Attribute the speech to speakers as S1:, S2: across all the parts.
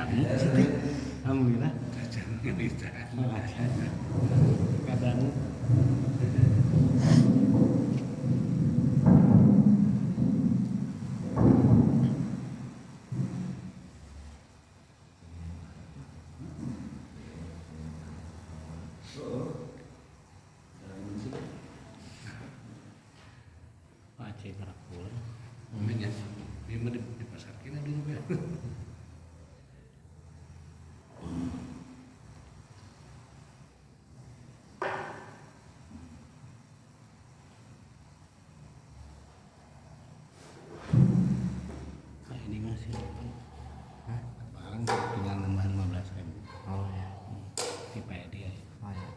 S1: Alhamdulillah. Kadang Aceh Karakul.
S2: Banyak. Dia mah di pasar kena dulu ya.
S1: Nah, ini masih
S3: Hah? Paling tinggal nambahan 15.000.
S1: oh ya.
S3: Tipe dia.
S1: Oh ya.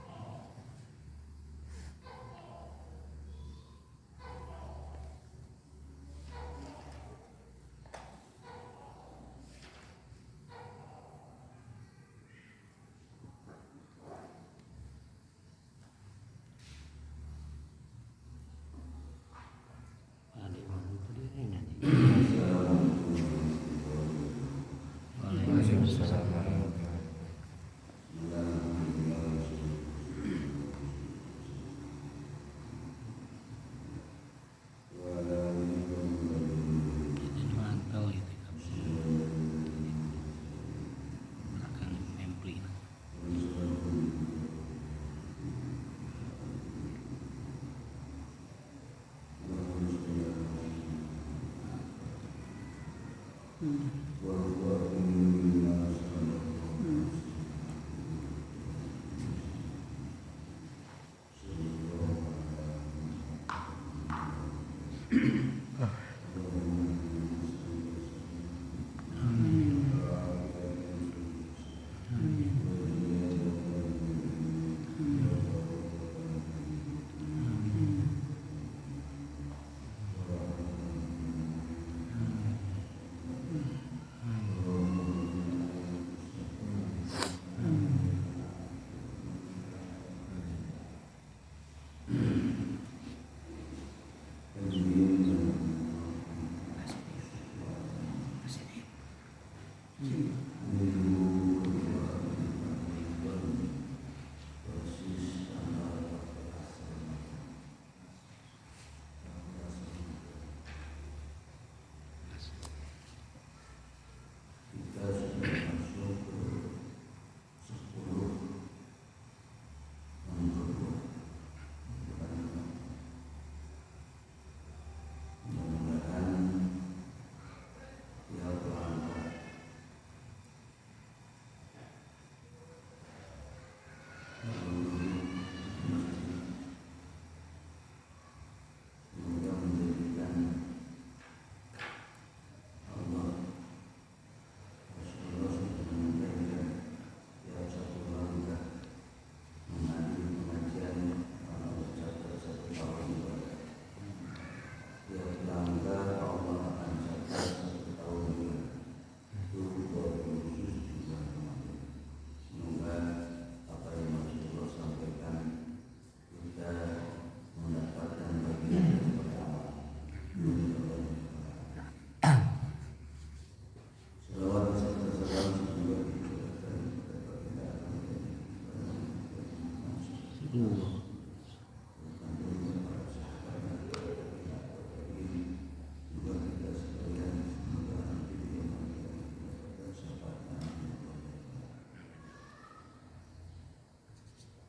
S1: Ada yang tadi yang nyanyi.
S3: Waalaikumsalam.
S1: Jadi mantau gitu kan. Belakang empli.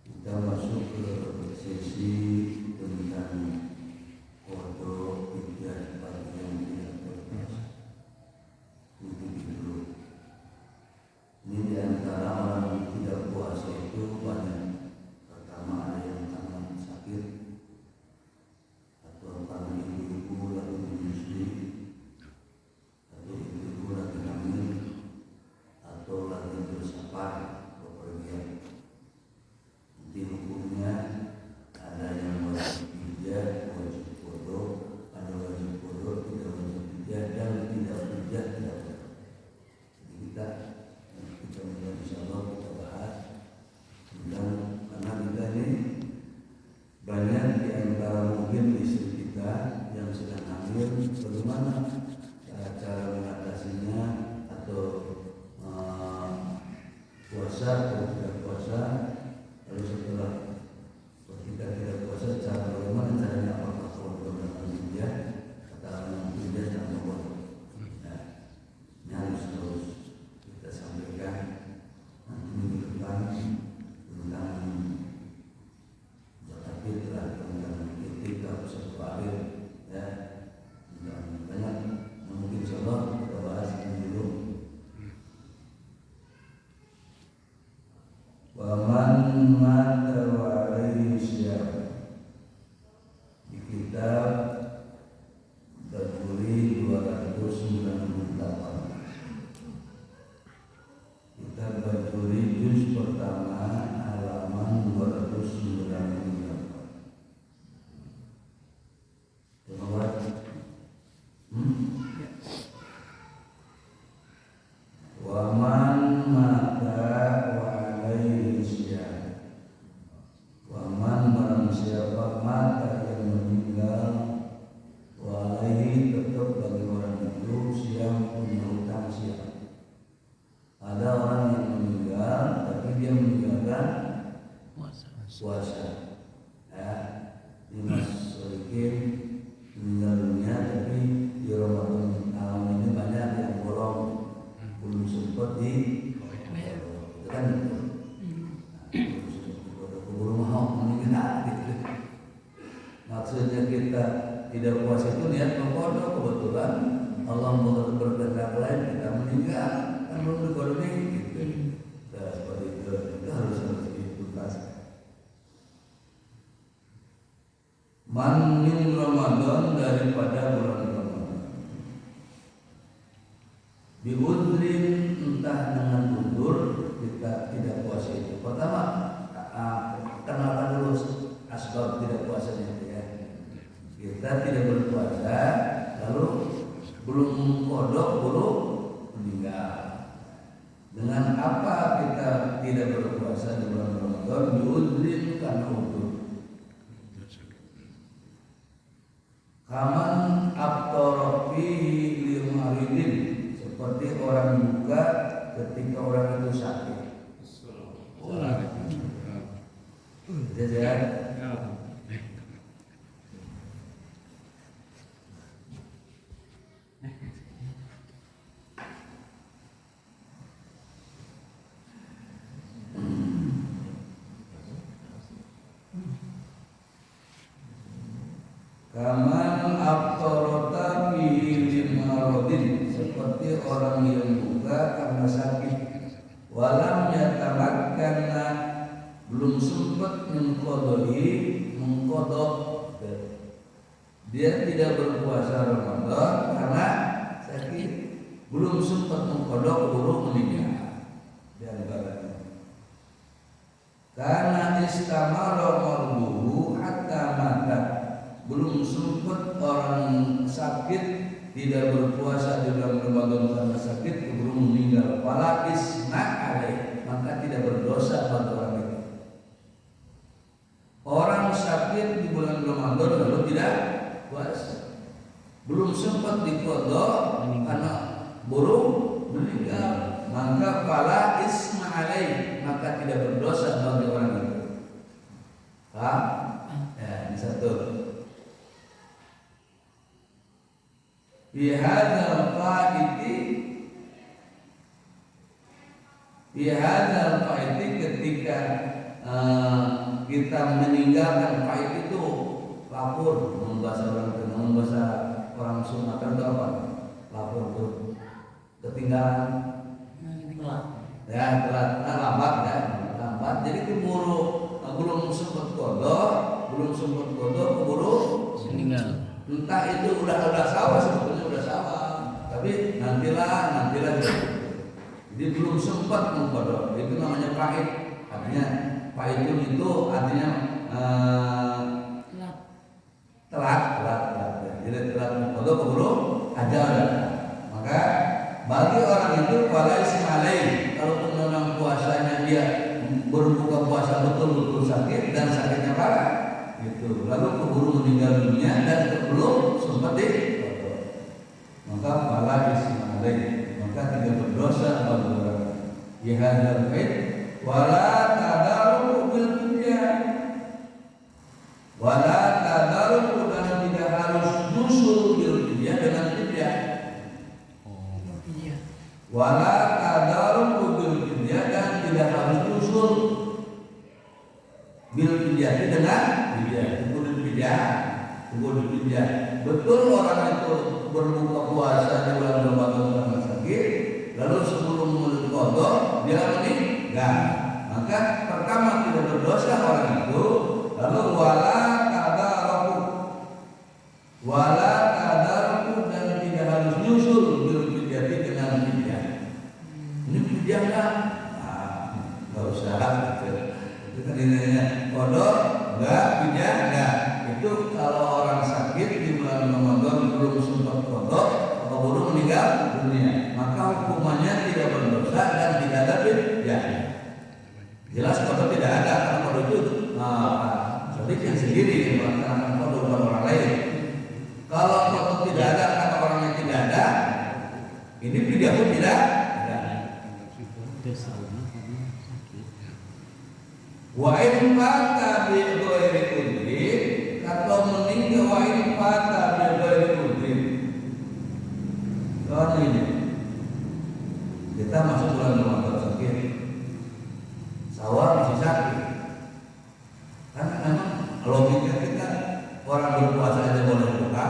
S4: Kita masuk ke sesi tentang kodok tiga bagian tidak terlepas. Dulu. Ini di antara orang yang tidak puasa itu banyak. Pertama ada yang tak puasa. Ya, Dimas Solikin meninggal dunia, tapi di Ramadan tahun ini banyak yang belum sempat di itu kan itu. Keburu mau meninggal gitu. Maksudnya kita tidak puasa itu niat mengkodok, kebetulan Allah berkehendak lain kita meninggal kan belum dikodok gitu. Nah, seperti itu harus dituntaskan. Man min Ramadan, daripada bulan Ramadan. Biudrin, entah dengan udur kita tidak puasa itu. Pertama, kenalkan dulu asbab tidak puasanya ya. Kita tidak berpuasa, lalu belum kodok, belum meninggal. Dengan apa kita tidak berpuasa di bulan Ramadan? Biudrin, karena udur. Kaman abtorofihi limaridin, seperti orang buka ketika orang itu sakit. Kaman abtorota fi limarodin, seperti orang yang buka karena sakit. Walam yatamakkana, belum sempat mengkodok, dia tidak berpuasa Ramadan karena sakit, belum sempat mengkodok, baru meninggal. Di antaranya karena istamara marbuhu hatta mata, belum sempat orang sakit tidak berpuasa di bulan Ramadan karena sakit keburu meninggal. Fala isna alaih, maka tidak berdosa bagi orang itu. Orang sakit di bulan Ramadan lalu tidak puasa, belum sempat diqadha karena buru meninggal, maka fala isna alaih, maka tidak berdosa bagi orang itu. Paham? Ya, ini satu. Bihadzal faiti, ketika kita meninggalkan fait itu lapor, membahasa orang Sumatera itu apa? Lapor itu ketinggalan, ya telat, lambat ya, lambat. Jadi keburu belum sempat kodok, keburu
S1: meninggal.
S4: Entah itu udah sawah, sebetulnya udah sawah, tapi nantilah. Jadi belum sempat mengkodok, itu namanya pahit. Artinya pahit itu artinya telat. Jadi telat mengkodok keburu ada. Maka bagi orang itu fala isma alaih, kalaupun memang puasanya dia berbuka puasa betul-betul sakit dan sakitnya parah, gitu. Lalu keburu meninggal dunia dan belum sempat dikodok, maka fala isma alaih, maka tidak berdosa bagi orang. Ihadzal bait wala tadaru bil fidyah, wala tadaru, dan tidak harus nyusul bil fidyah dengan fidyah. Wala tadaru bil fidyah, dan tidak harus nyusul bil fidyah dengan fidyah. Betul orang itu berbuka puasa di bulan Ramadan karena sakit, lalu sebelum qadha dia meninggal, maka pertama tidak berdosa orang itu. Lalu wala tadaruku, dan tidak harus nyusul bil fidyah dengan fidyah. Ini fidyah enggak? Enggak usah gitu. Itu kan intinya qadha enggak, fidyah enggak. Itu kalau orang sakit di bulan Ramadan belum sempat qadha atau baru meninggal dunia, maka hukumannya tidak berdosa dan tidak ada fidyah. Jelas qadha tidak ada, karena qadha itu sedikit sendiri yang melaksanakan qadha bukan orang lain. Kalau qadha tidak ada karena orangnya tidak ada, ini fidyah pun tidak ada. Wa in fata bi ghairi udhrin, atau meninggal wa in fata bi ghairi udhrin. Soal ini kita masuk bulan Ramadan sakit, Syawal masih sakit. Kan memang logika kita orang berpuasa aja boleh buka,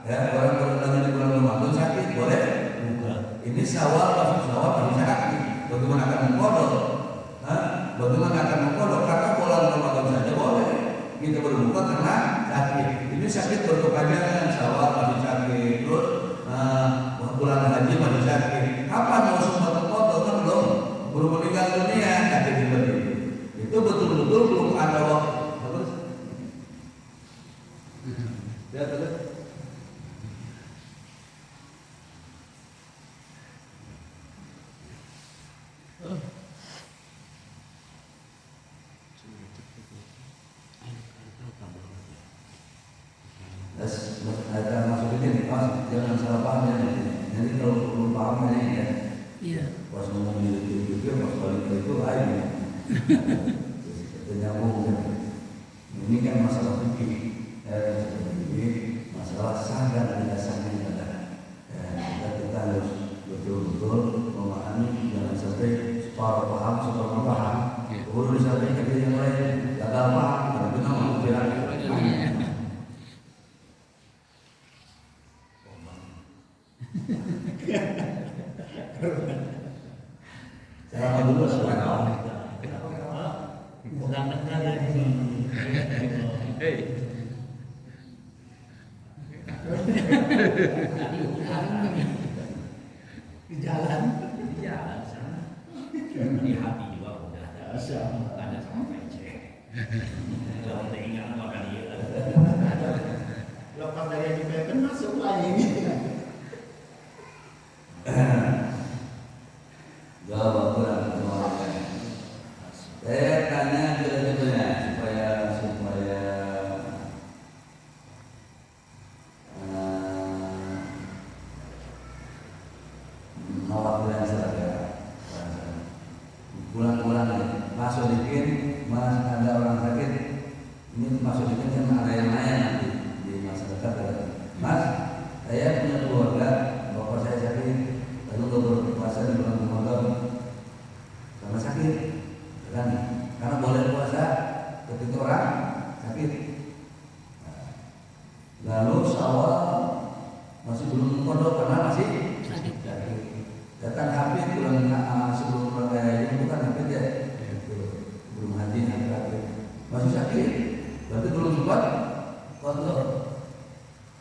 S4: ya orang lagi di bulan Ramadan sakit boleh buka. Ini Syawal masih sakit. Bagaimana akan mengkodok? Bagaimana akan mengkodok? Karena bulan Ramadan saja boleh kita berbuka karena sakit. Ini sakit berkepanjangan, Syawal masih sakit, terus bulan haji masih sakit. Kapan mau sempat mengkodok? Kan belum meninggal dunia sakit seperti itu. Itu betul-betul belum ada waktu. Terus, ya terus. Ada masuk ini, jangan salah paham ya. Jadi kalau belum paham aja ya.
S5: Iya.
S4: Pas ngomong di YouTube, pas balik itu lain. Nyambung ya. Ini kan masalah fikih, masalah sah dan tidak sahnya adalah kita harus betul-betul memahami, jangan sampai separuh paham, separuh paham. Baru disampaikan ke yang lain, gagal paham, karena kita mau bilang. Saya dulu sekarang.
S1: Bukan negara ini.
S5: Di jalan
S1: sana. Di hati juga udah ada sama PC. Jangan tinggal makan dia.
S5: lepas dari yang dipepen masuk lagi.
S4: Jawab kurang semuanya. Saya tanya jelas-jelasnya supaya mewakili masyarakat. Bulan-bulan masuk dikit, mas ada orang sakit, ini masuk dikit kan ada yang nanya nanti di masyarakat. Mas, saya punya keluarga, bapak saya sakit, lalu nggak berpuasa di bulan Ramadan karena sakit, kan? Karena boleh puasa ketika orang sakit. Lalu Syawal masih belum kodok karena masih sakit. Datang Habib bulan sebelum bulan raya itu kan Habib ya, belum haji Habib masih sakit, berarti belum sempat kodok.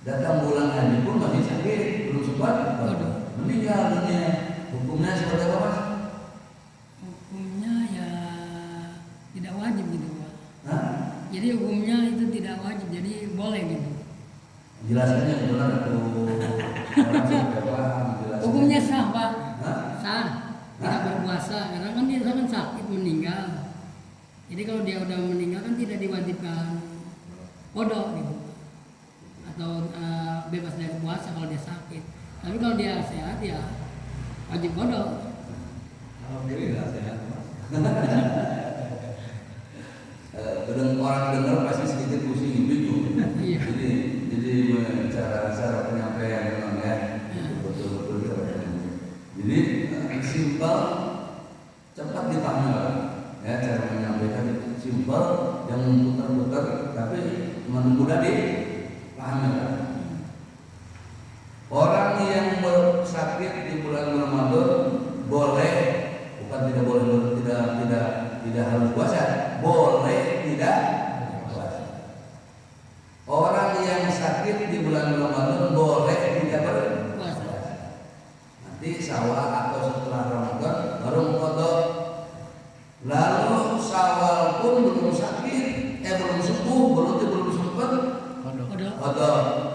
S4: Datang bulan haji pun masih sakit, belum sempat kodok. Meninggal dunia, hukumnya seperti apa mas?
S5: Hukumnya ya tidak wajib gitu Pak.
S4: Hah?
S5: Jadi hukumnya itu tidak wajib, jadi boleh gitu.
S4: Jelasannya benar tuh. Orang sampai paham jelasannya.
S5: Hukumnya sah Pak.
S4: Hah?
S5: Sah, tidak berpuasa karena kan dia kan sakit meninggal. Jadi kalau dia udah meninggal kan tidak diwajibkan kodok gitu, atau bebas dari puasa kalau dia sakit. Tapi kalau dia sehat ya wajib kodok.
S4: Alhamdulillah sehat mas. Orang dengar pasti sedikit pusing bingung.
S5: Iya.
S4: Jadi cara penyampaian memang ya betul-betul kita. Jadi simpel, cepat dipahami ya cara menyampaikan itu simpel, yang muter-muter tapi mudah dipahami. Orang yang sakit di bulan Ramadan boleh, bukan tidak boleh, tidak harus puasa, boleh tidak puasa. Orang yang sakit di bulan Ramadan boleh tidak berpuasa. Nanti Syawal atau setelah Ramadan baru qadha. Lalu Syawal pun belum sakit, belum sembuh, belum sempat qadha,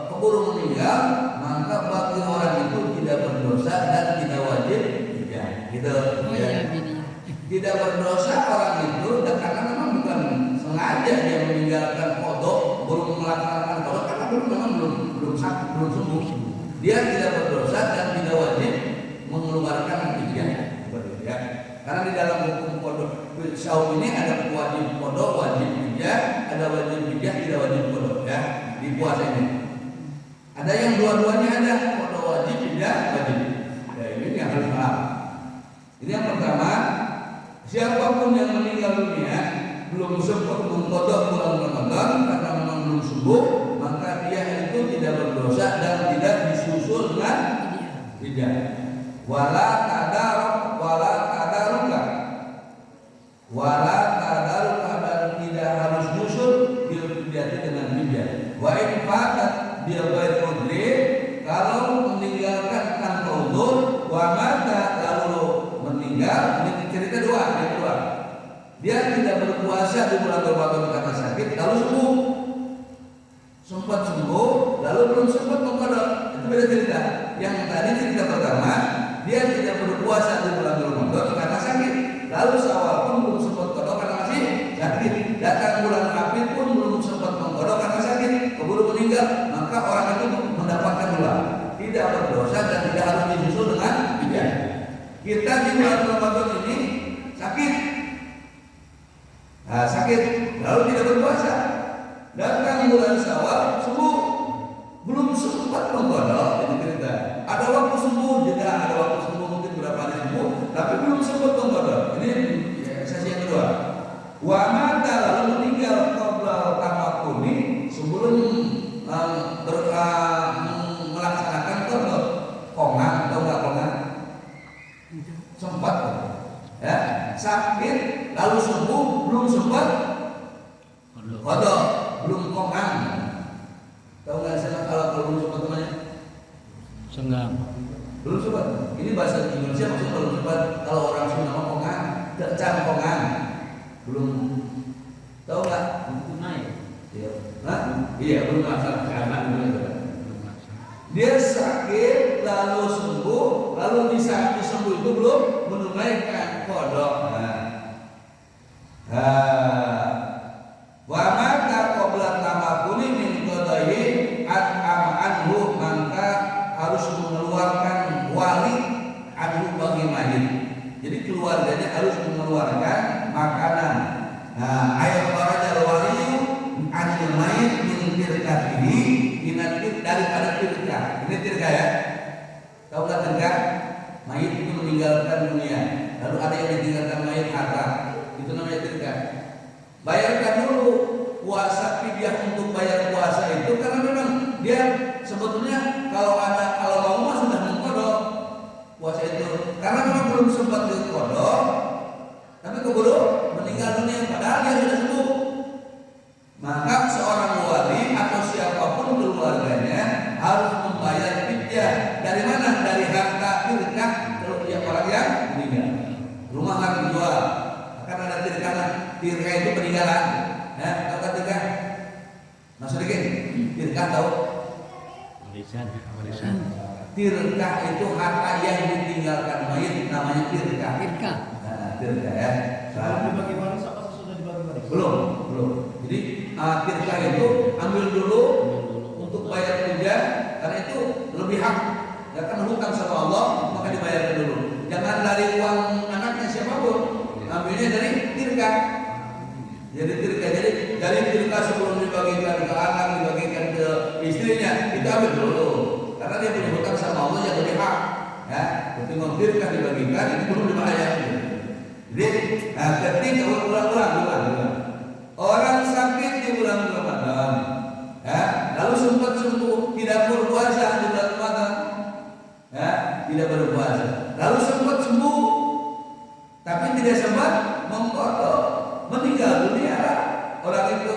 S4: keburu meninggal, maka bagi orang itu tidak berdosa dan tidak wajib ya, gitu.
S5: Oh iya bininya.
S4: Tidak berdosa orang itu karena memang bukan sengaja dia meninggalkan kodok, belum melaksanakan kodok karena belum sakit, belum sembuh. Dia tidak berdosa dan tidak wajib mengeluarkan fidyah. Karena di dalam hukum kodok saum ini ada wajib qada, wajib fidyah, ada wajib fidyah, tidak wajib qada ya di puasa ini. Ada yang dua-duanya ada, qada wajib, fidyah wajib. Ya ini yang harus paham. Ini yang pertama, siapapun yang meninggal dunia belum sempat mengqada bulan Ramadan karena memang belum sembuh, maka dia itu tidak berdosa dan tidak disusul dengan fidyah. Wala tadaruka dan tidak harus nyusul bil fidyah dengan fidyah. Wa in fatat bil ghairi udri, kalau meninggalkan tanpa uzur, wa mata lalu meninggal, ini cerita dua, yang kedua. Dia tidak berpuasa di bulan Ramadan karena sakit, lalu sembuh. Sempat sembuh, lalu belum sempat mengqada. Itu beda cerita. Yang tadi cerita pertama, dia tidak berpuasa di bulan Ramadan karena sakit. Lalu Syawal pun belum sempat qada karena masih sakit. Datang bulan April pun belum sempat mengqada karena sakit. Keburu meninggal, maka orang itu mendapatkan dosa. Tidak berdosa dan tidak harus disusul dengan fidyah. Kita di bulan Ramadan ini sakit. Nah, sakit, lalu tidak berpuasa. Datang bulan Syawal sembuh, belum sempat mengqada. Ini cerita. Ada waktu sembuh, jeda ada waktu sembuh mungkin berapa hari sembuh, tapi belum sempat mengqada. Ini sesi yang kedua. Wa mata lalu meninggal qabla tamakuni, sebelum melaksanakan qada. Kongan atau enggak kongan? Sempat ya, sakit lalu sembuh, belum sempat qada, belum kongan. Tahu nggak saya kalau belum sempat namanya?
S3: Senggang.
S4: Belum sempat. Ini bahasa Indonesia maksudnya belum sempat. Kalau orang Sunda nama kongan, tercam kongan. Belum. Tahu nggak?
S1: Itu naik.
S4: Iya. Hah? Iya, belum melaksanakan. Dia sakit lalu sembuh, lalu di saat sembuh itu belum menunaikan qada. Wa mata qabla tamakuni min qadahi at'am anhu, maka harus mengeluarkan wali anhu bagi mayit. Jadi keluarganya harus mengeluarkan makanan. Nah, ayat barajal wali anil mayit min tirkatihi, daripada tirkah. Ini tirkah ya. Tahu nggak tirkah? Mayit itu meninggalkan dunia, lalu ada yang ditinggalkan mayit harta. Itu namanya tirkah. Bayarkan dulu puasa fidyah untuk bayar puasa itu, karena memang dia sebetulnya kalau mau mah sudah mengqada puasa itu, karena memang belum sempat diqada, tapi keburu meninggal dunia padahal dia sudah sembuh. Maka seorang wali atau siapapun keluarganya harus membayar fidyah. Dari mana? Dari harta tirkah kalau dia orang yang meninggal. Rumah lagi dijual, akan ada tirkah. Tirkah itu peninggalan. Ya, tahu kan tirkah? Mas Rikin, tirkah tahu?
S3: Warisan.
S4: Tirkah itu harta yang ditinggalkan mayit, namanya tirkah.
S5: Tirkah.
S4: Nah, tirkah ya.
S1: Kalau dibagi waris apa sudah dibagi waris?
S4: Belum. Jadi tirkah itu ambil dulu untuk bayar fidyah, karena itu lebih hak. Ya kan hutang sama Allah, maka dibayarkan dulu. Jangan dari uang anaknya siapapun, ambilnya dari tirkah. Jadi dari tirkah sebelum dibagikan ke anak, dibagikan ke istrinya, kita ambil dulu. Karena dia punya hutang sama Allah yang lebih hak. Ya, ketimbang tirkah dibagikan, ini belum dibayar. Jadi, ketika ulang. Orang sakit di bulan Ramadan, ya, lalu sempat sembuh, tidak berpuasa di bulan Ramadan, ya, tidak berpuasa. Lalu sempat sembuh, tapi tidak sempat mengqada, meninggal dunia orang itu,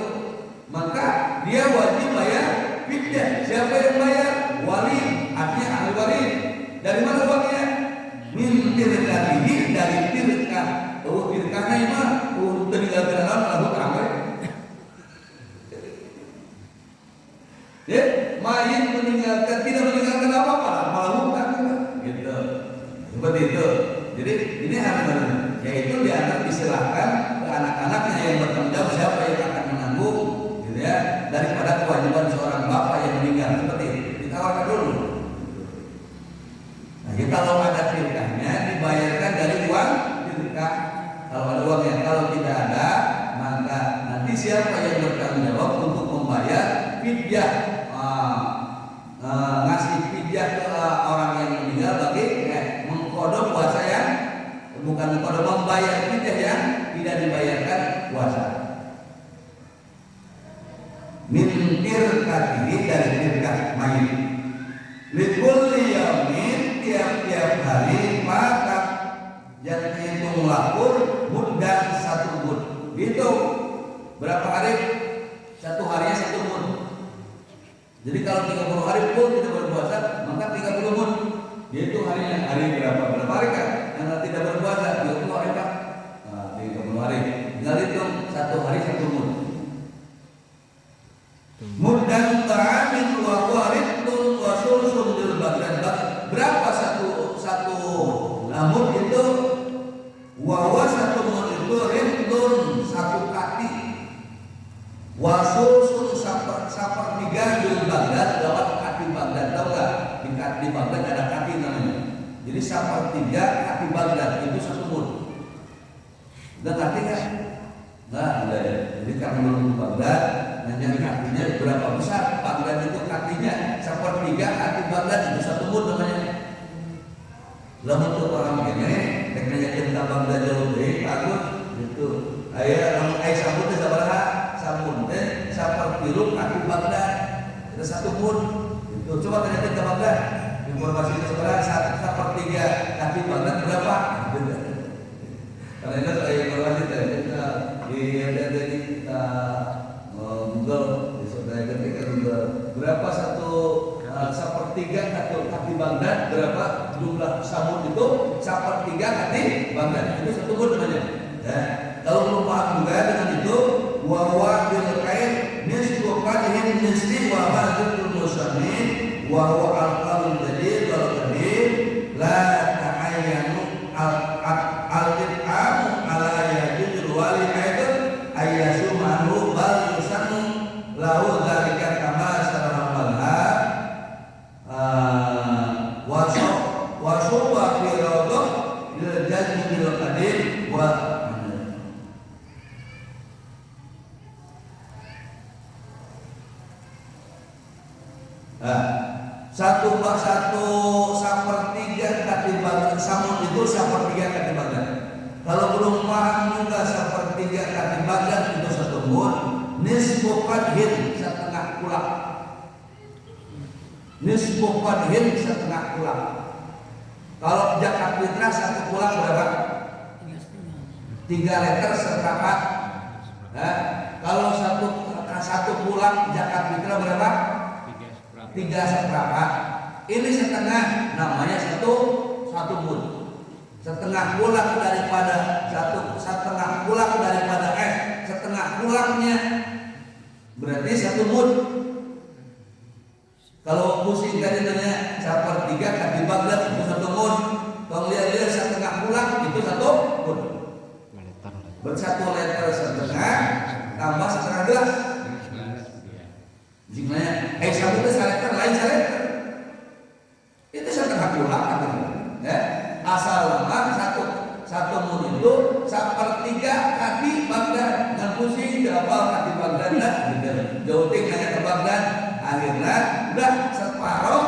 S4: maka dia wajib bayar fidyah. Siapa yang bayar? Wali, artinya ahli waris. Dari mana uangnya? Min tirkatihi, dari tirkah. Tirkahnya imam, meninggalkan alam lalu kamar. Ya, mayit meninggalkan, tidak meninggalkan apa-apa, malah hutang gitu. Seperti itu. Jadi ini harus, yaitu dianggap diserahkan ke anak-anaknya yang bertanggung jawab, siapa yang akan menanggung, gitu ya, daripada kewajiban seorang bapak yang meninggal. Seperti itu, ditawarkan dulu. Nah, jadi kalau ada tirkahnya dibayarkan dari uang tirkah. Kalau ada uangnya, siapa yang bertanggung jawab untuk membayar fidyah, ngasih fidyah ke orang yang meninggal bagi mengkodok puasa yang bukan mengkodok, membayar fidyah yang tidak dibayarkan puasa. Min tirkatihi, dari tirkah mayit. Likulli yaumin, tiap-tiap hari maka yang dihitung lakur muddan 1 mud. Gitu. Berapa hari? 1 harinya 1 mud. Jadi kalau 30 hari pun tidak berpuasa, maka 30 mud. Itu harinya. Hari berapa? Berapa hari kan? Yang tidak berpuasa 30 hari Pak. Nah, 30 hari. Tinggal hitung 1 hari 1 mud. Muddan ta'amin wa waridun wa sulsun lil bagdan. Berapa satu mud itu? Wa 1 mud itu ridun 1 kaki. Wa sulsun sepertiga lil bagdan, dapat kaki bagdan. Tahu enggak? Di bagdan ada kaki namanya. Jadi sepertiga kaki bagdan itu 1 mud. Udah kaki kan? Nah, udah ya. Jadi karena belum bagdan, yang kakinya berapa besar? Bagdan itu kakinya sepertiga kaki bagdan itu 1 mud namanya. Lalu untuk orang ini, tekniknya cinta bagdan jauh deh, bagus itu. Ayah sabun itu sabarha, sabun teh seperti kaki bagdan itu 1 mud. Itu coba tanya cinta bagdan. Informasi itu sebenarnya sepertiga kaki bagdan berapa? Karena itu saya informasi kita di Google, di saudara ketika Google berapa sepertiga kaki bagdan, berapa jumlah sabun itu sepertiga kaki bagdan itu 1 mud namanya. Ya. Kalau belum paham juga dengan itu, wa bil kain nisbu qadhin nisbi wa hadul musannin wa huwa al-qalul jadid wal qadim la ta'ayyanu al-it'amu ala yadil wali aidan ayyasumanu bal yusannu lahu dzalika kama saramaha wa suwa fi rawdah lil jazmi bil qadim wa satu sepertiga kaki bagdan samun itu sepertiga kaki bagdan. Kalau belum paham juga sepertiga kaki bagdan itu 1 mud. Nisbu qadhin setengah kulak. Nisbu qadhin setengah kulak. Kalau zakat fitrah 1 kulak berapa? 3 liter seperempat. Kalau satu kulak zakat fitrah berapa? 3 seperempat. Ini setengah, namanya 1 mud. Setengah kulak daripada setengah kulaknya berarti 1 mud. Kalau pusing tadi nanya sepertiga kaki bagdan itu 1 mud. Kalau lihat setengah kulak itu 1 mud. Ber1 liter setengah tambah setengah gelas. Jumlahnya, sabun itu saleter, lain saleter. Itu setengah kulak katanya. Ya, asal satu mud itu sepertiga kaki bagdan. Dan pusing berapa kaki bagdan dah, gitu. Jauting nanya ke bagdan, akhirnya udah separuh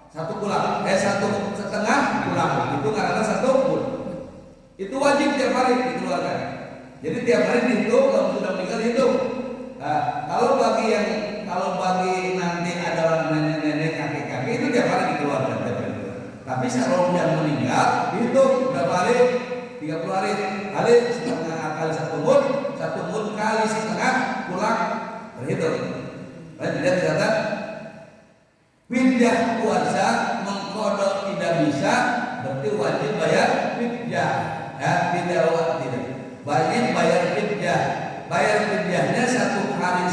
S4: 1 kulak, 1 setengah kulak. Itu karena 1 mud. Itu wajib tiap hari dikeluarkan. Jadi tiap hari dihitung, kalau sudah meninggal dihitung. Nah, kalau bagi nanti adalah nenek-nenek, kakek-kakek itu tiap hari dikeluarkan. Tapi kalau yang meninggal dihitung berapa hari? 30 hari. Hari setengah kali 1 mud, 1 mud kali setengah kulak terhitung. Baik, tidak dikatakan fidyah puasa mengkodok tidak bisa, berarti wajib bayar fidyah. Ya, tidak tidak. Wajib bayar fidyah. Bayar fidyahnya 1 hari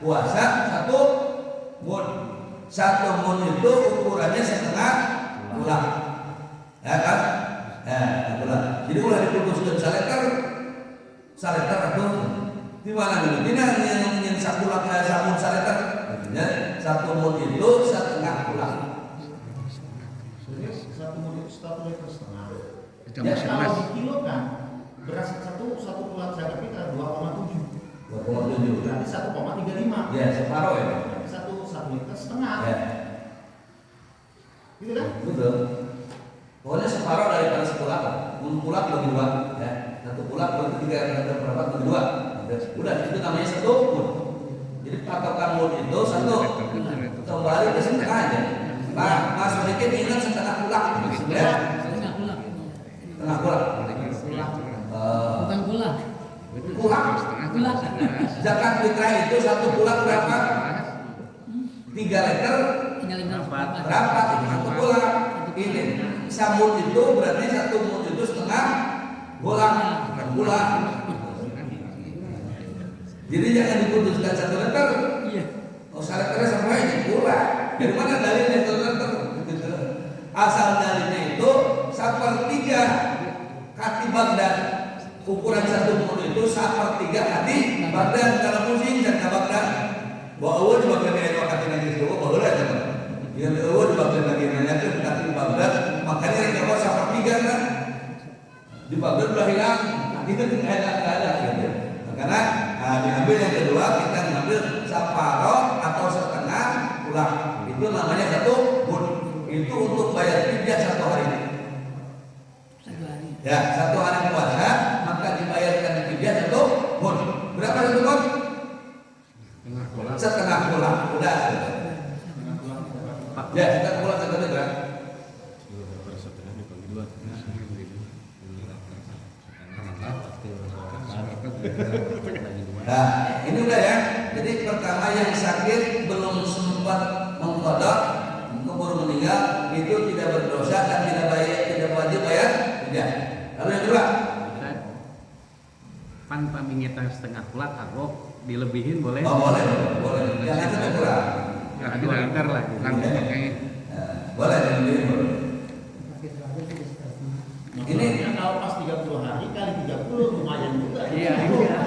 S4: puasa 1 mud. 1 mud itu ukurannya setengah kulak. Ya kan? Kulak. Jadi ulah diputuskan saleter atau di mana dulu? Ini yang sakulak samun saleter. Artinya 1 mud itu setengah kulak.
S6: Jadi 1 mud itu 1,5 liter.
S2: Kita
S6: Ya
S2: masih
S6: kalau di kilo kan
S1: beras satu bulan zakat kita 2,7.
S4: 2,7.
S1: Berarti 1,35.
S4: Ya, separuh ya.
S1: Berarti satu liter setengah.
S4: Ya.
S1: Gitu kan?
S4: Betul. Pokoknya separuh daripada sepulang. Pulang bagi dua, ya. Satu pulang bagi tiga, ada berapa bagi dua. Udah itu namanya satu mud. Jadi patokan mud itu satu. Kembali ke setengah aja. Nah, Mas sedikit ingat setengah pulang. Ya.
S5: Setengah pulang.
S4: Setengah pulang.
S5: Bukan pulang.
S4: Pulang.
S5: Pulang.
S4: Zakat fitrah itu satu pulang berapa? 3 liter.
S5: Tinggal berapa?
S4: Berapa? Itu satu pulang. Ini samut itu berarti satu mud itu setengah pulang. Pulang. Jadi jangan diputuskan 1 liter.
S5: Iya.
S4: Oh, 1 liter sama ini pulang. Dari mana dalilnya 1 liter? Asal dalilnya itu 1/3 kati Baghdad. Ukuran 1 mud itu 1/3 kati Baghdad. Kalau musim dan Baghdad. Bawa di Baghdad itu kati nanti itu bawa aja. Yang di Baghdad lagi nanya ke kati Baghdad. Makanya yang bawa 1/3 kan. Di Baghdad udah hilang. Itu tidak ada gitu. Karena diambil yang kedua kita ngambil separuh atau setengah pulang. Itu namanya 1 mud. Itu untuk bayar fidyah 1 hari.
S5: 1 hari.
S4: Ya, 1 hari puasa maka dibayarkan fidyah 1 mud. Berapa 1 mud? Setengah pulang. Udah. Ya, setengah pulang 1 liter. Nah, ini udah ya. Jadi pertama yang sakit belum sempat mengqadha keburu meninggal itu tidak berdosa dan tidak wajib bayar fidyah. Lalu yang kedua,
S3: pan pamingitan setengah pulat agok dilebihin boleh?
S4: oh boleh. Jangan sampai kurang.
S3: Nah, 2 liter lah.
S2: Langsung pakai
S4: Boleh dilebihin boleh.
S1: Ini kalau pas 30 hari kali 30 lumayan juga.
S3: Iya.
S1: Gitu kan.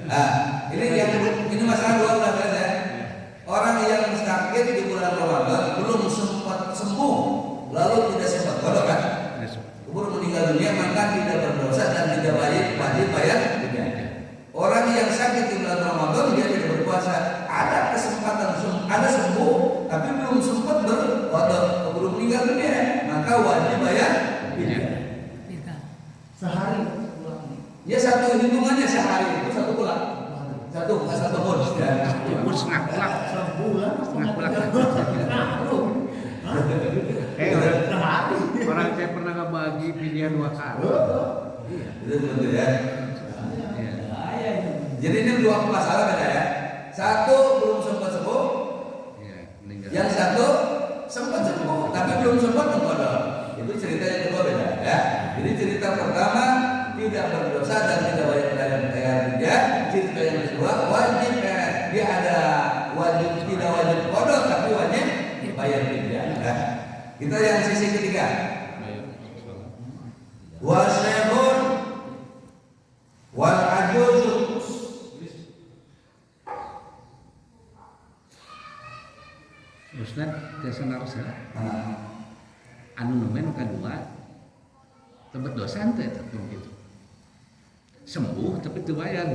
S4: Nah, ini masalah 12 ya. Orang yang sakit di bulan Ramadan belum sempat sembuh, lalu tidak sempat qadha kan? Keburu meninggal dunia maka tidak berdosa dan tidak wajib bayar fidyah. Orang yang sakit di bulan Ramadan dia tidak berpuasa, ada kesempatan ada sembuh tapi belum sempat berqadha, keburu meninggal dunia maka wajib bayar fidyah.
S1: Sehari.
S4: Ya satu hitungannya sehari itu 1 bulan. Bukan 1 mud.
S2: umur setengah pulang.
S1: Sebulan
S2: Setengah pulang.
S3: Orang saya pernah ngebagi fidyah 2 kali.
S4: Itu betul ya.
S3: Iya.
S4: Jadi ini 2 masalah beda ya. Satu belum sempat sembuh,
S2: Iya, meninggal.
S4: yang satu sempat sembuh tapi belum sempat mengqadha. Itu cerita yang kedua beda ya. Jadi cerita pertama tidak berdosa dan tidak wajib bayar fidyah. Cerita yang kedua wajib dia ada wajib tidak wajib qadha tapi wajib bayar fidyah. Ya. Kita yang sisi ketiga. Wasyaikhun wal ajuz.
S2: Ustaz, biasa narasa anu nomen kedua tempat dosa ente gitu. Sembuh tapi teu bayar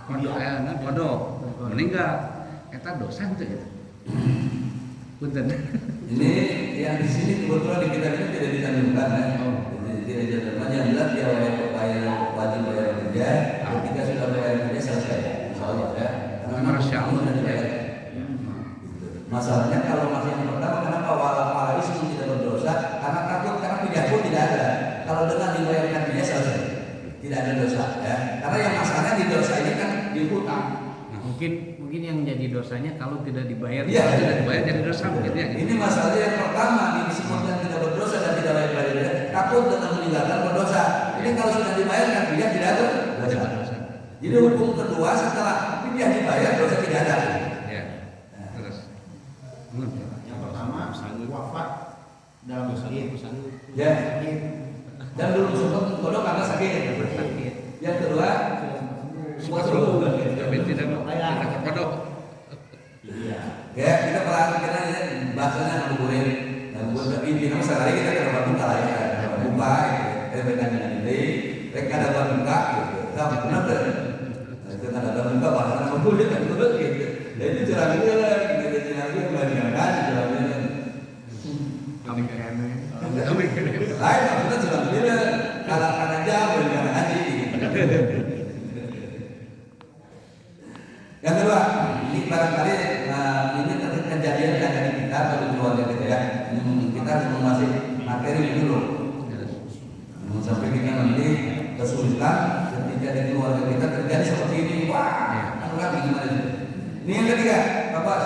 S2: kodok meninggal eta dosa ente gitu. Punten.
S4: Ini yang di sini kebetulan di kitab ini tidak dicantumkan ya. Tidak dicantumkan yang jelas dia wajib bayar fidyah. Ketika sudah bayar fidyah selesai. Insyaallah ya.
S2: Masya Allah.
S4: Sudah dibayar. Masalahnya kalau masih yang pertama kenapa wala ismu tidak berdosa? Karena takut karena fidyah pun tidak ada. Kalau dengan dibayarkan fidyah selesai. Tidak ada dosa ya. Karena yang masalahnya di dosa ini kan dihutang.
S3: Mungkin yang jadi dosanya kalau tidak dibayar.
S4: Iya,
S2: Kalau tidak dibayar jadi dosa begitu ya.
S4: Ini masalah yang pertama disebutkan tidak berdosa dan tidak bayar fidyah. Takut dengan meninggalkan berdosa. Ini kalau sudah dibayarkan fidyah tidak ada dosa. Jadi hukum kedua setelah fidyah dibayar dosa tidak ada.
S2: Ya. Terus.
S1: Yang pertama wafat dalam sakit.
S4: Ya. Dan belum sempat kodok karena sakit. Yang kedua sempat sembuh.
S2: Tapi tidak kodok.
S1: Iya.
S4: Ya kita perhatikan aja bahasanya ngabuburit. Ngabuburit ini nama sekali kita kena bantu kalah ya. enggak gitu. Nah, benar tuh. Itu kan ada muka bahasa mobil kan gitu. Jadi celangnya lah, gitu celangnya banyak celangnya.
S3: Kami kene.
S4: Lain maksudnya celangnya kalahkan aja banyak aja. Yang kedua, ini barangkali ini kejadian yang ada di kita atau di keluarga kita ya. Kita harus menguasai materi dulu. Sampai kita nanti kesulitan ketika di keluarga kita terjadi seperti ini, wah, anu lagi gimana itu? Ini yang ketiga, Bapak,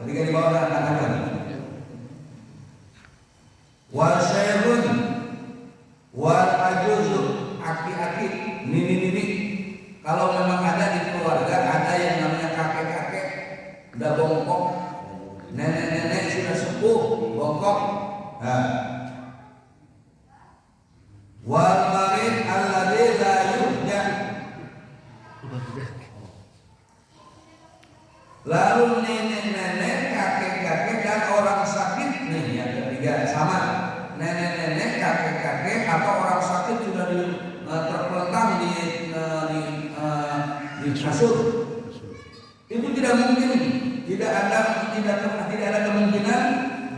S4: ketika di bawah anak-anak. Wal syairun wal ajuzu, aki-aki, nini-nini. Kalau memang ada di keluarga ada yang namanya kakek-kakek udah bongkok, nenek-nenek sudah sepuh bongkok. Nah, wal marid alladzi la yurja. Lalu nenek-nenek, kakek-kakek dan orang sakit nih yang ketiga sama. Nenek-nenek, kakek-kakek atau orang sakit sudah terpelentang di kasur. Itu tidak mungkin, tidak ada kemungkinan,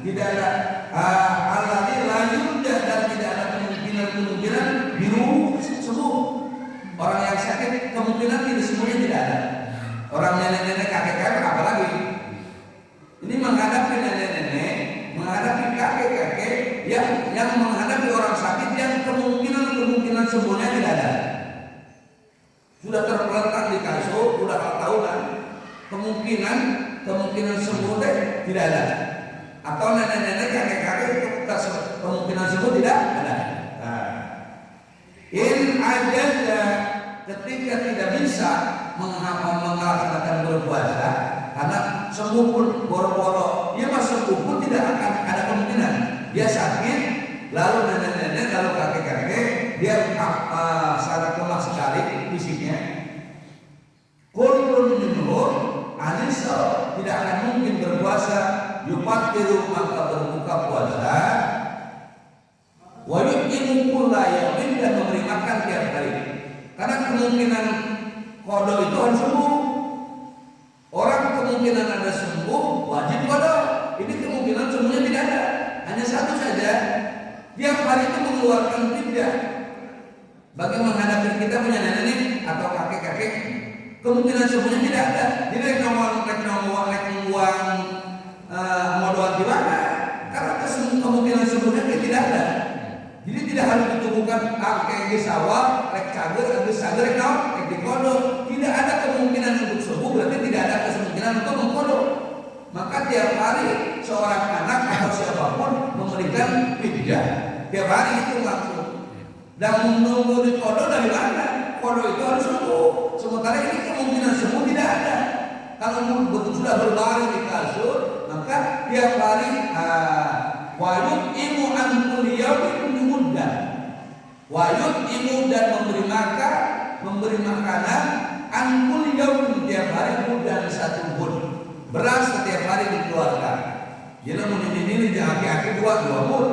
S4: tidak ada alladzi la yurja dan tidak ada kemungkinan biru sembuh. Orang yang sakit kemungkinan tidak sembuhnya tidak ada. Orang nenek-nenek kakek-kakek apalagi ini menghadapi nenek-nenek, menghadapi kakek-kakek yang menghadapi orang sakit yang kemungkinan sembuhnya tidak ada. Sudah terpelentang di kasur, sudah tahunan, kemungkinan sembuh tidak ada. Atau nenek-nenek kakek-kakek kemungkinan sembuh tidak ada. In ajaza, ketika tidak bisa melaksanakan berpuasa karena sembuh pun boro-boro, dia mah sembuh pun tidak akan ada kemungkinan. Dia sakit, lalu nenek-nenek, lalu kakek-kakek, dia sangat lemah sekali fisiknya. Kullun minhum anisa, tidak akan mungkin berpuasa, yufatiru maka berbuka puasa. Wa yuqimu kulla yaumin dan memberi makan tiap hari. Karena kemungkinan qada itu harus sembuh. Orang kemungkinan ada sembuh wajib qada. Ini kemungkinan semuanya tidak ada. Hanya satu saja. Tiap hari itu mengeluarkan fidyah. Bagi menghadapi kita punya nenek atau kakek-kakek, kemungkinan semuanya tidak ada. Jadi rek uang modal di mana? Karena kemungkinan semuanya tidak ada. Jadi tidak harus ditubuhkan angke di sawah, rek cager, rek naon, rek dikodok. Tidak ada kemungkinan untuk sembuh, berarti tidak ada kemungkinan untuk mengkodok. Maka tiap hari seorang anak atau siapapun memberikan fidyah. Tiap hari itu langsung. Dan menunggu dikodok dari mana? Kodok itu harus sembuh. Sementara ini kemungkinan sembuh tidak ada. Kalau betul sudah berbaring di kasur, maka tiap hari wajib imu an kuliyawin mudah. Wajib imu dan memberi makanan an kuliyawin tiap hari mudah satu bud. Beras setiap hari dikeluarkan. Jadi mau ini jangan aki-aki dua bud.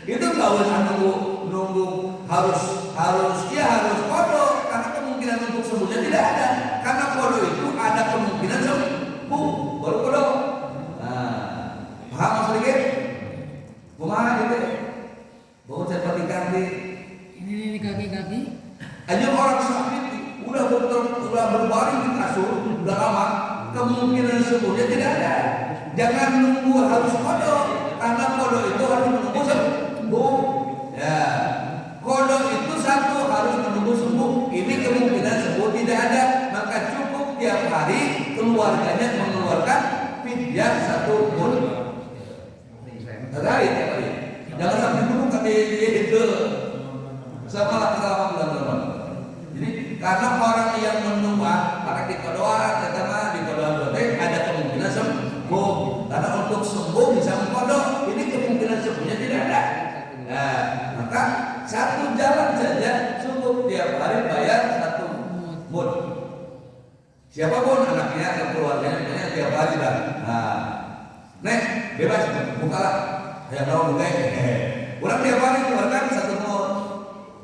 S4: Itu nggak usah nunggu harus kodok karena kemungkinan untuk sembuhnya tidak ada. Karena kodok itu ada kemungkinan sembuh baru kodok. Paham maksudnya? Kumaha gitu? Bawa seperti ganti.
S5: Ini kaki-kaki.
S4: Aja orang sakit udah berbaring di kasur udah lama, kemungkinan sembuhnya tidak ada. Jangan nunggu harus kodok karena kodok itu harus menunggu sembuh. Ya, kodok itu satu harus menunggu sembuh. Ini kemungkinan sembuh tidak ada, maka cukup tiap hari keluarganya mengeluarkan fidyah satu bud. Hari tiap hari. Jangan sampai dulu kami itu sama bulan. Jadi karena orang yang menua, para kita doa, katakanlah di doa ada kemungkinan sembuh. Karena untuk sembuh bisa mengkodok, ini kemungkinan sembuhnya tidak ada. Nah, maka satu jalan saja cukup tiap hari bayar satu bud. Siapapun anaknya atau keluarganya tiap hari lah. Nah, nek bebas bukalah. Yang tahu bukan, orang tiap hari keluarkan satu bud.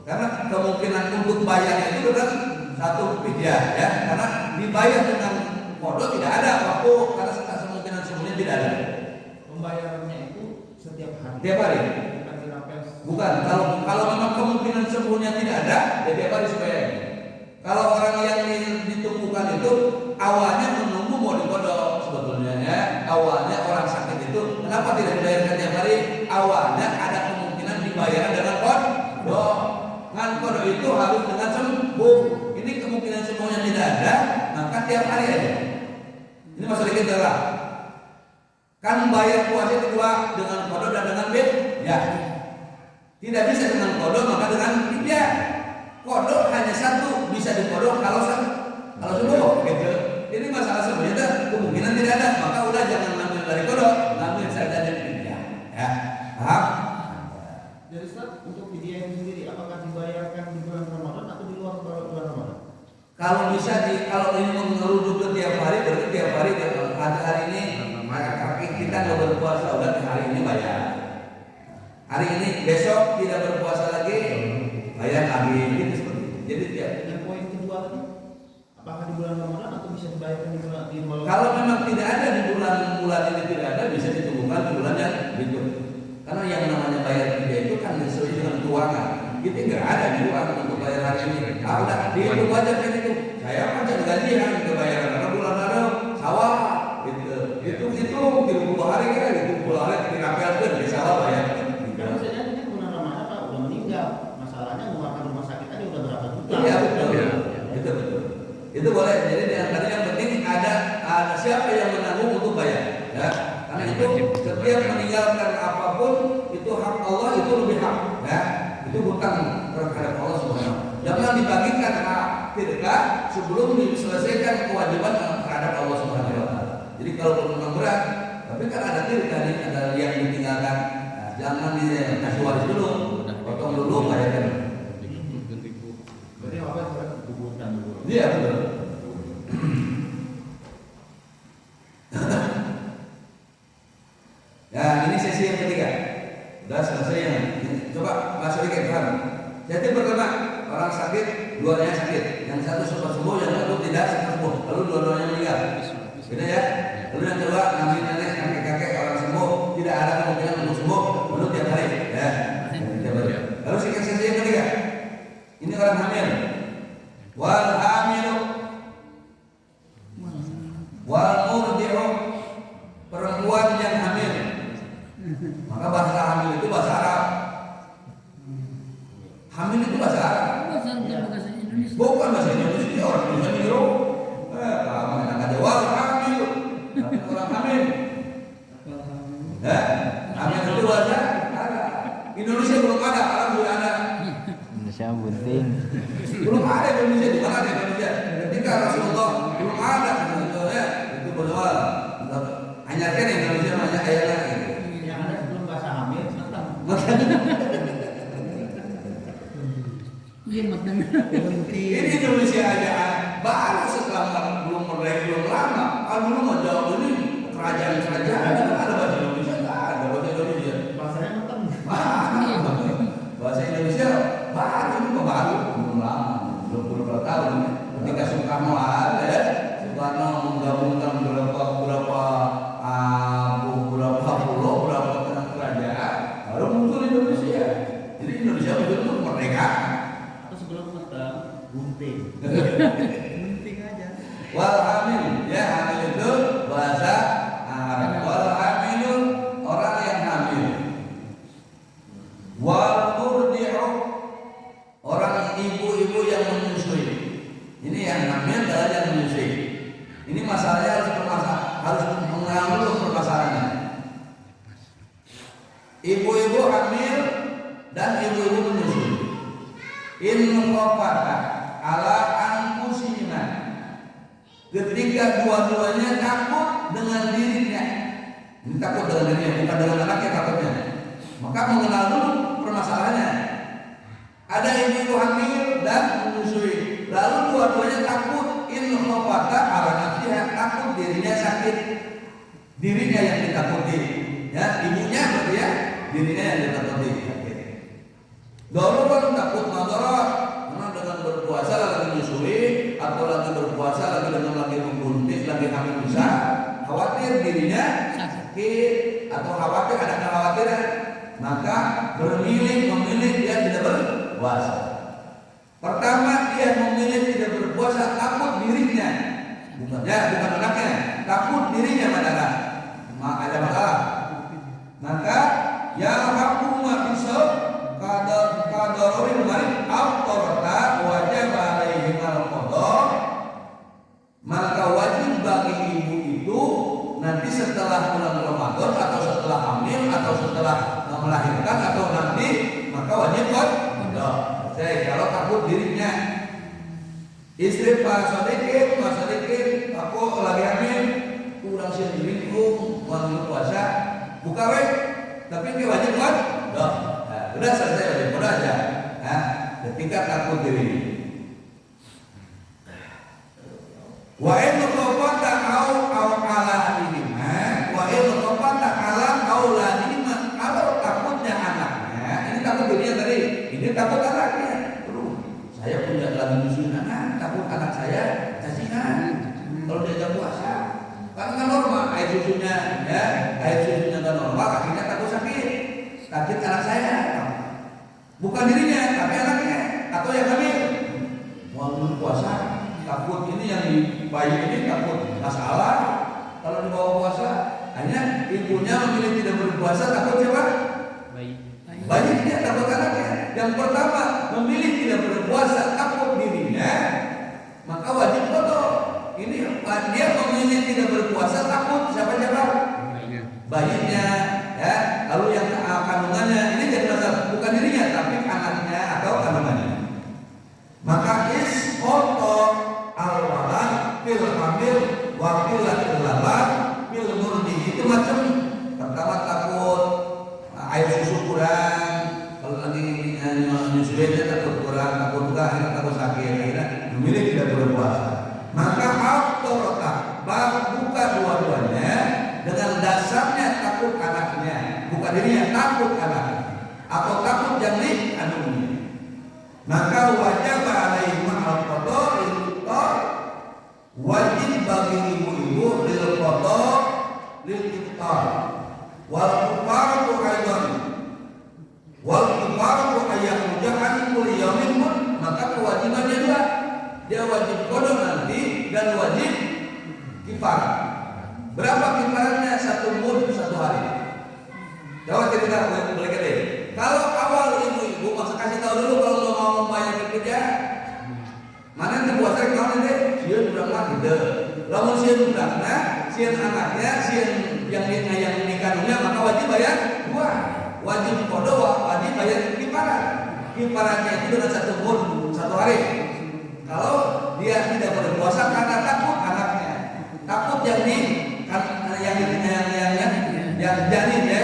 S4: Karena kemungkinan kemungkinan untuk bayarnya itu dengan satu fidyah ya, karena dibayar dengan kodok tidak ada waktu, karena kemungkinan semuanya tidak ada.
S6: Pembayarannya itu setiap hari.
S4: Tiap hari.
S6: Bukan dirapel.
S4: Bukan, kalau memang kemungkinan semuanya tidak ada, ya tiap hari supaya. Kalau orang yang ditumpukan itu awalnya menunggu mau dikodok sebetulnya ya. Awalnya orang sakit itu kenapa tidak dibayarkan tiap hari? Awalnya ada kemungkinan dibayar dengan kodok. Kan kodok itu harus dengan sembuh. Ini kemungkinan semuanya tidak ada, maka tiap hari aja. Ini masalah kita lah. Kan bayar puasa itu dua, dengan kodok dan dengan bid. Ya. Tidak bisa dengan kodok maka dengan fidyah. Kodok hanya satu, bisa dikodok kalau sembuh gitu. Ini masalah sebenarnya kemungkinan tidak ada, maka udah jangan ngambil dari kodok, ngambil saja dari fidyah. Ya. Paham?
S6: Jadi Ustaz, untuk fidyah itu sendiri apakah dibayarkan di bulan Ramadan atau di luar bulan Ramadan?
S4: Kalau bisa kalau ini merujuk ke tiap hari, berarti tiap hari hari ini kaki kita nggak berpuasa, udah hari ini bayar. Hari ini besok tidak berpuasa lagi, bayar lagi. Gitu seperti itu. Jadi tiap.
S6: Yang poin kedua tadi, apakah di bulan Ramadan atau bisa dibayarkan di bulan?
S4: Kalau memang tidak ada di bulan ini tidak ada, bisa ditunggukan di bulan yang berikut. Karena yang namanya bayar fidyah itu kan sesuai dengan keuangan. Kita nggak ada di uang untuk bayar hari ini. Udah dihitung aja kan itu. Saya macam gajian ke bayaran karena bulan lalu sawah gitu. Itu 30 hari kan gitu. 10 hari dirapelkan di sawah bayar.
S6: Karena saja ini bulan Ramadan Pak udah meninggal. Masalahnya mengeluarkan rumah sakit aja udah berapa juta.
S4: Iya betul. Itu betul. Itu boleh. Jadi yang penting ada siapa yang menanggung untuk bayar. Ya. Karena itu setiap meninggalkan apapun itu hak Allah, itu lebih hak. Ya. Itu bukan terhadap Allah Subhanahu. Jangan dibagikan hak sedekah sebelum diselesaikan kewajiban terhadap Allah Subhanahu wa taala. Jadi kalau memang berat, tapi kan ada sedekah nih, ada yang ditinggalkan. Nah, jangan dikasih waris dulu, potong dulu bayarkan.
S6: Berarti apa yang digugurkan dulu?
S4: Iya betul. Ya ini sesi yang ketiga. Sudah selesai yang ini. Coba Mas Riki paham. Jadi pertama orang sakit, duanya sakit. Yang satu sembuh, yang satu tidak sembuh. Lalu dua-duanya meninggal. Gitu ya. Lalu yang kedua nenek, kakek-kakek orang sembuh, tidak ada kemungkinan untuk sembuh. Lalu tiap hari. Ya. Tiap hari. Lalu sesi yang ketiga. Ini orang hamil. Wal hamilu wal murdi'u, perempuan yang hamil. Maka bahasa hamil itu bahasa Arab. Hamil itu bahasa Arab.
S5: Bahasa Indonesia.
S4: Bukan bahasa Indonesia, orang Indonesia niru. Kamu enak aja wal hamil. Tapi orang hamil. Hamil itu bahasa Arab. Indonesia belum ada, Arab sudah ada.
S7: Indonesia bunting.
S4: Belum ada Indonesia, di mana ada Indonesia? Ketika Rasulullah belum ada itu bersoal. Hanya kan Indonesia hanya ayatnya gitu.
S6: Yang ada sebelum bahasa hamil, matang.
S5: Iya matang.
S4: Ini Indonesia aja baru setelah belum merdeka belum lama. Kalau dulu mau jauh ini kerajaan-kerajaan ada bahasa Indonesia, nggak ada bahasa Indonesia.
S6: Bahasanya matang.
S4: Bahasa Indonesia baru belum lama, belum berapa tahun. Ketika Soekarno ada ya, Soekarno menggabungkan beberapa pulau, beberapa kerajaan, baru muncul Indonesia. Jadi Indonesia betul itu merdeka.
S6: Atau sebelum matang, gunting.
S5: Penting aja.
S4: Wal hamil, ya hamil itu bahasa Arab. Wal hamil orang yang hamil. Wal murdi'u orang ibu-ibu yang menyusui. Ini yang hamil adalah yang menyusui. Ini masalahnya harus mengambil permasalahannya. Ibu-ibu hamil dan ibu-ibu menyusui. In khafata ala anfusihima. Ketika dua-duanya takut dengan dirinya. Ini takut dengan dirinya, bukan dengan anaknya takutnya. Maka mengenal dulu permasalahannya. Ada ibu hamil dan menyusui. Lalu dua-duanya takut in khafata ala nafsiha, takut dirinya sakit. Dirinya yang ditakuti. Ya, ibunya berarti ya, dirinya yang ditakuti sakit. Darurat takut madarat, karena Pertama, dia memilih tidak berpuasa takut dirinya, bukan anaknya, takut dirinya adalah ada masalah. Maka ya hakuma bisau kadarori marid aftarata wajib alaihi al-qada. Maka wajib bagi ibu itu nanti setelah bulan Ramadan atau setelah hamil atau setelah melahirkan atau nanti, maka wajib qada. Jadi kalau takut dirinya, istri Pak Sadikin, aku lagi hamil, kurang sendiri wangi puasa, buka weh, tapi ini wajib kan? Udah selesai wajib qada aja. Ketika takut diri. Wa in qafata au ala dinima, wa in qafata ala auladihima. Kalau takutnya anaknya, ini takut dirinya tadi, ini takut anaknya. Saya punya lagi nyusuin anak, takut anak saya cacingan kalau diajak puasa. Karena kan normal air susunya, air susunya nggak normal, akhirnya takut sakit anak saya. Bukan dirinya, tapi anaknya atau yang hamil. Mau puasa, takut ini yang di bayi ini takut masalah. Kalau dibawa puasa, hanya ibunya memilih tidak berpuasa, takut siapa? Bayi dia takut anaknya. Yang pertama memilih tidak berpuasa takut dirinya, maka wajib qada. Ini dia memilih tidak berpuasa takut siapa? Bayinya, ya. Lalu yang kandungannya ini jadi masalah, bukan dirinya tapi anaknya atau kandungannya. Maka isqata al-walad fil hamil wa fil lalad fil murdi itu macam pertama takut air susu kurang. Kalau lagi nyusuinnya takut kurang, takut juga akhirnya takut sakit, akhirnya memilih tidak berpuasa. Maka aftarata buka dua-duanya dengan dasarnya takut anaknya, bukan dirinya, takut anaknya atau takut janglik kandungnya. Maka wajib alaihi al-qada lil-iftar, wajib bagi ibu-ibu lil-qada lil-iftar wal kafaratu aidan. Wal kifaratu ayyahujahan kulli yaumin, maka kewajibannya dua. Dia wajib qada nanti dan wajib kifarah. Berapa kifarahnya? 1 mud 1 hari. Coba cerita boleh deh. Kalau awal ibu-ibu masa kasih tahu dulu kalau lo mau membayar kerja. Mana yang puasa kalau deh? Sieun urang mah gitu. Lamun sieun urangna, sieun anaknya, sieun yang nikahnya maka wajib bayar 2. Wajib qada, wajib bayar kifarah. Kifarahnya itu dengan 1 mud 1 hari. Kalau dia tidak berpuasa karena takut anaknya, takut yang janin ya,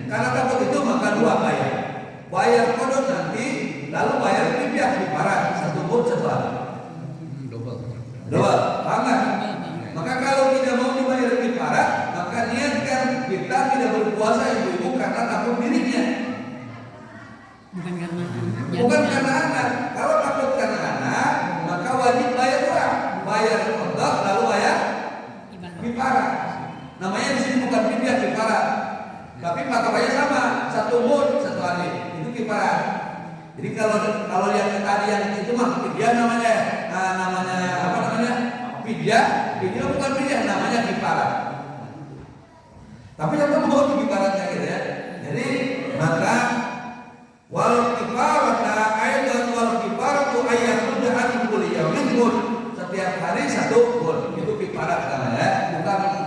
S4: karena takut itu maka 2 bayar qada nanti, lalu bayar fidyah kifarah 1 mud 1 hari. Double, banget. Maka kalau tidak mau dibayar kifarah, maka niatkan kita tidak berpuasa ibu-ibu karena takut dirinya. Bukan karena anak. Kalau takut karena anak, maka wajib bayar uang. Bayar qada lalu bayar kifarah. Namanya di sini bukan fidyah kifarah. Tapi patokannya sama, 1 mud 1 hari. Itu kifarah. Jadi kalau yang tadi yang itu mah fidyah namanya apa namanya? Fidyah bukan fidyah, namanya kifarah. Tapi yang mau kifarahnya gitu ya. Jadi maka wal kifarata aidan wal kifaratu ayyahujahan kulli yaumin mud. Setiap hari 1 mud. Itu kifarah namanya.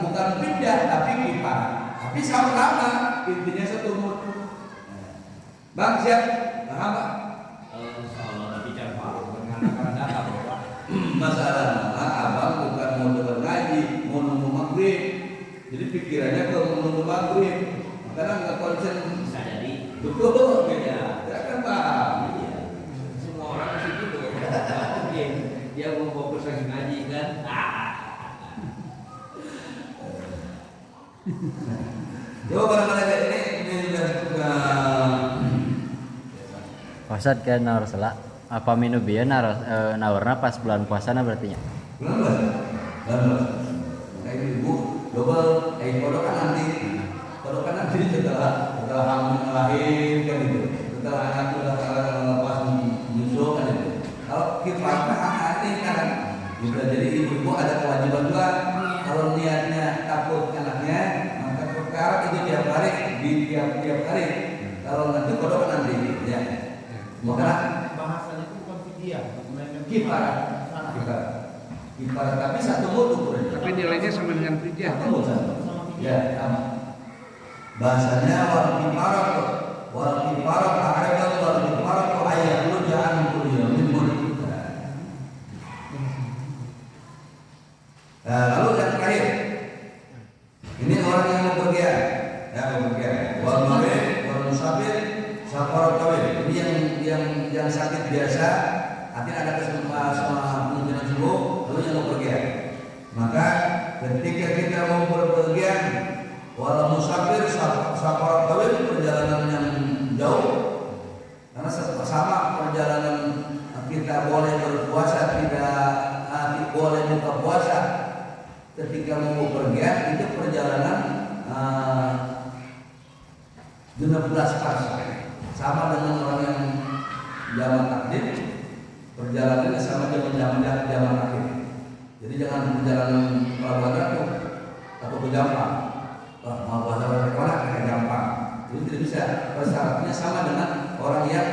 S4: Bukan fidyah tapi kifarah. Tapi sama-sama intinya 1 mud. Bang siap? Paham Pak?
S1: Kalau nanti bicara Pak, mengatakan data Pak.
S4: Masalah abang bukan mau dengar ngaji, mau nunggu maghrib. Jadi pikirannya kalau mau nunggu maghrib, karena nggak konsen.
S1: Bisa jadi.
S4: Betul, ya kan Pak.
S1: Iya. Semua orang masih gitu. Oke, dia mau fokus lagi ngaji kan.
S4: Coba barangkali ini juga
S7: Ustad kan naruh selak apa minu bieu nawarna pas bulan puasana berarti nya.
S4: Bulan kayak ibu double kodokan nanti setelah hamil lahir kan itu, setelah anak sudah pas menyusul kan itu. kifarah ini kan bisa jadi ibu-ibu ada kewajiban juga kalau niatnya takut anaknya maka perkara itu tiap hari di tiap hari kalau nanti kodok nanti ya maka
S6: bahasanya itu bukan fidyah, melainkan
S4: kifarah tapi satu mutu
S2: Tapi nilainya sama dengan fidyah.
S6: sama fidyah.
S4: ya sama bahasanya wal kifarah ta'ala wal kifarah ayatul ja'an kulli yawmin mudda. Lalu yang terakhir ini orang yang bepergian wal marid wal musafir safar tawil ini yang sakit biasa artinya ada kemungkinan sembuh lalu yang bepergian maka ketika kita mau berpergian wal musafir safar tawil perjalanan yang jauh karena sama perjalanan kita boleh berpuasa tidak boleh buka puasa ketika mau bepergian itu perjalanan 16 parsa sama dengan orang yang zaman takdim perjalanannya sama dengan zaman akhir jadi jangan perjalanan pelabuhan atau ke Jampang mau puasa ke Jampang itu tidak bisa persyaratnya sama dengan orang yang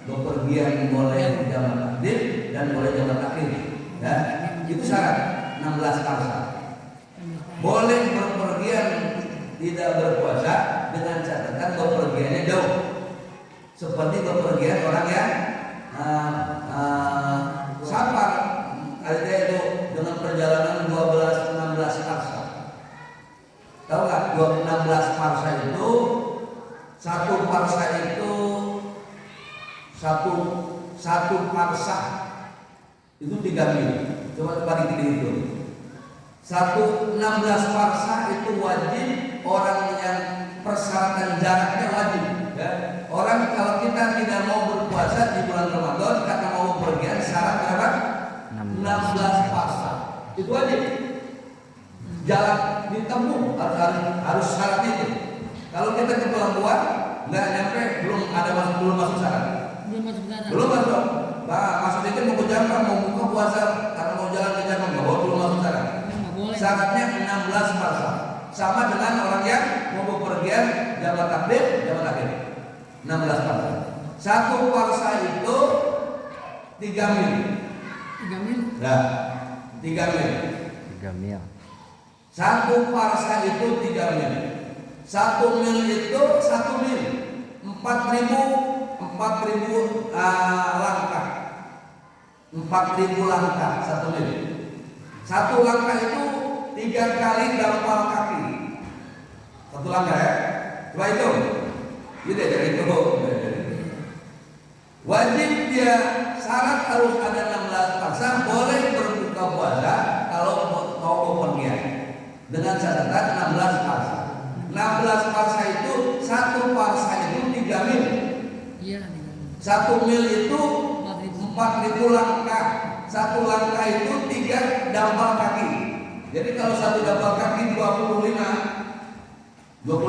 S4: bepergian boleh zaman takdim dan boleh zaman akhir ya itu syarat 16 parsa boleh berpergian tidak berpuasa dengan catatan bepergiannya jauh seperti bepergian orang yang safar artinya itu dengan perjalanan 16 parsa tahu nggak 16 parsa itu satu parsa itu satu parsa itu 3 mil coba dihitung 16 parsa itu wajib orang yang persyaratan jaraknya wajib ya. Orang kalau kita tidak mau berpuasa di bulan Ramadan karena mau pergian syarat berapa? 16 parsa itu wajib jalan ditempuh harus syarat itu kalau kita ke pelabuhan nggak nyampe belum masuk syarat belum masuk maksud itu mau ke Jampang mau buka puasa karena mau jalan ke Jampang belum masuk syarat syaratnya 16 parsa sama dengan orang yang mau bepergian zaman takdim zaman akhir 16 parsa satu parsa itu 3 mil
S5: 3 mil
S4: nah 3 mil
S7: 3 mil
S4: satu parsa itu 3 mil 1 mil itu 1 mil 4.000 langkah 4.000 langkah 1 mil satu langkah itu 3 kali dampal kaki satu langkah ya coba itu gitu ya dari itu wajib dia syarat harus ada 16 parsa boleh berbuka puasa kalau mau bepergian dengan catatan 16 parsa 16 parsa itu satu parsa itu 3 mil
S5: iya
S4: 1 mil itu 4.000 langkah satu langkah itu 3 dampal kaki jadi kalau satu dampal kaki 25 ada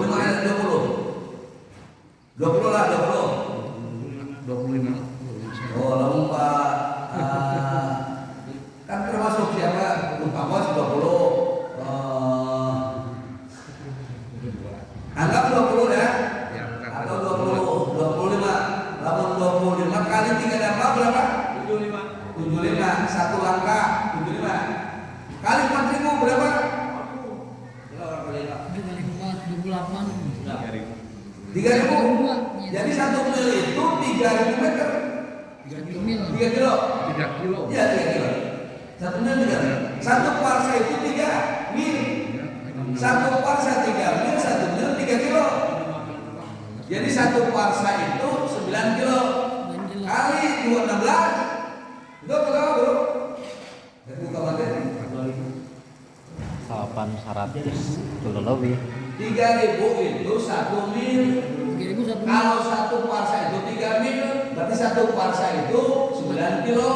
S4: 20 lah
S2: 25.
S4: oh lalu Pak kan termasuk siapa buka bos 20 anggap 20 ya atau 25 lalu 25 kali 3 dampal berapa 75 satu langkah 75 kali 4.000 berapa 3.000 jadi 1 mil itu 3.000 meter 3 kilo
S2: 3 kilo.
S4: ya 3 kilo 1 mil 3 kilo satu parsa itu 3 mil satu parsa 3 mil 1 mil 3 kilo jadi satu parsa itu 9 kilo kali 216 itu berapa bro? Buka materi
S7: 800 kilo lebih
S4: 3.000 itu 1 mil
S5: 3.000 1 mil
S4: kalau satu parsa itu 3 mil berarti satu parsa itu 9 kilo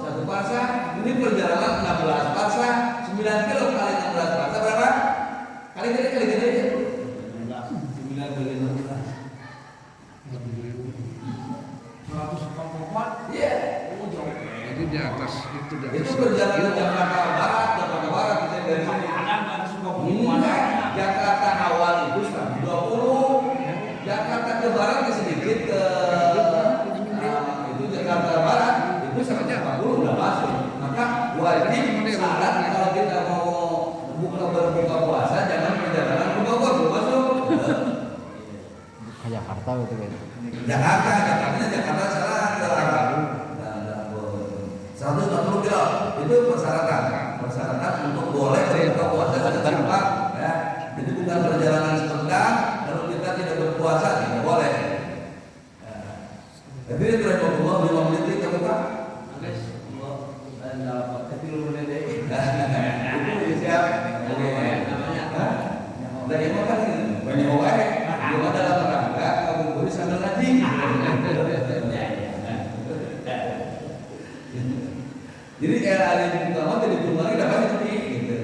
S4: satu parsa ini perjalanan 16 parsa 9 kilo kali 16 parsa berapa? kali gede 9 kali 16
S6: 184
S4: iya
S2: Jadi di atas itu di atas.
S4: Itu perjalanan Jakarta Barat kita dari sini. Enggak, Jakarta awal itu 120, Jakarta ke barat ke sedikit ke itu Jakarta Barat itu 140 udah masuk. Maka wajib syarat kalau kita mau berbuka puasa jangan perjalanan ke Bogor belum masuk.
S7: Ke Jakarta gitu.
S4: Jakarta salah ke arah 140 kilo itu persyaratan untuk boleh berbuka puasa ke Jakarta ya. Jadi bukan perjalanan sebentar kalau kita tidak berpuasa tidak boleh. Tapi ini berapa buah 5 menit kita buka?
S1: Guys, ada ketilu menit deh.
S4: Itu siap. Oke. Dari yang makan banyak orang. Belum ada olahraga, kamu boleh sambil ngaji. Jadi hari pertama jadi jumlahnya dapat seperti gitu.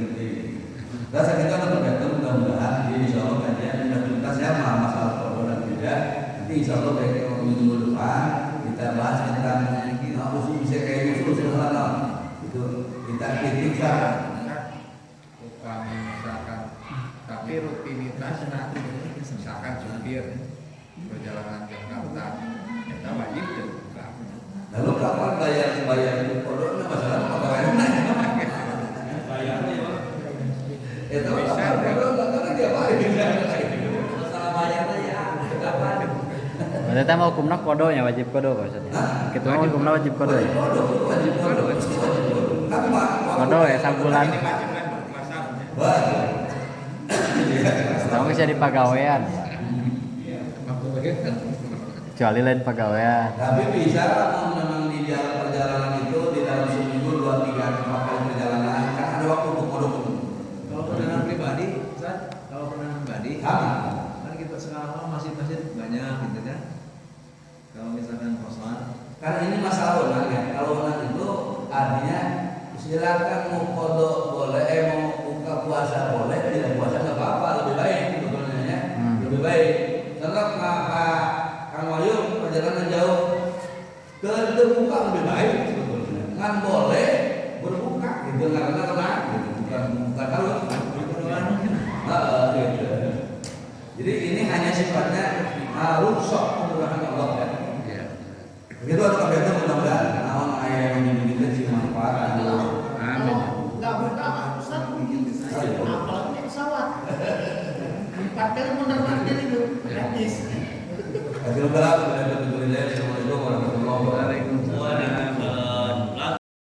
S4: Rasa kita akan tergantung mudah-mudahan jadi insya Allah kajian sudah tuntas ya masalah korban dan tidak. Nanti insya Allah baik minggu depan kita bahas tentang usul bisa kayak usul itu kita kritikkan.
S2: Bukan misalkan, tapi rutinitas misalkan supir perjalanan Jakarta kita wajib terbuka.
S4: Lalu kapan bayar itu kodoknya masalah pegawainya? Itu kapan kodok karena dia bayar. Masalah bayarnya ya kapan?
S7: Berarti mau hukumnya kodonya wajib kodo Pak Ustaz. Kita mau hukumnya wajib kodo ya.
S4: Kodok wajib kodok. Apa?
S7: Kodo ya sabulan.
S4: Betul.
S7: Tahu bisa di pegawaian. Kecuali lain pegawaian.
S4: Tapi bisa memang di jalan perjalanan itu di dalam seminggu 2, 3, 4 kali perjalanan kan ada waktu untuk kodok.
S8: Kalau penerbangan pribadi, Ustaz, kalau penerbangan pribadi, kan kita sekarang masih banyak gitu kan. Kalau misalkan kosan,
S4: Karena ini masalah wewenang ya. Kalau wewenang itu artinya silakan mau kodok boleh, mau buka puasa boleh, tidak puasa nggak apa-apa, lebih baik sebetulnya. Lebih baik. Karena Kang Wahyu perjalanan jauh terbuka lebih baik sebetulnya. Kan boleh berbuka gitu karena tenang gitu. Bukan kalau gitu. Jadi ini hanya sifatnya rukhsah kemurahan Allah ya. Begitu atau kabarnya mudah-mudahan naon aya yang kita sih manfaat.
S2: Amin.
S6: Nggak berkah, Ustaz. Apalagi pesawat. 4 kali menerbangkan itu gratis.
S4: Alhamdulillah, alhamdulillah,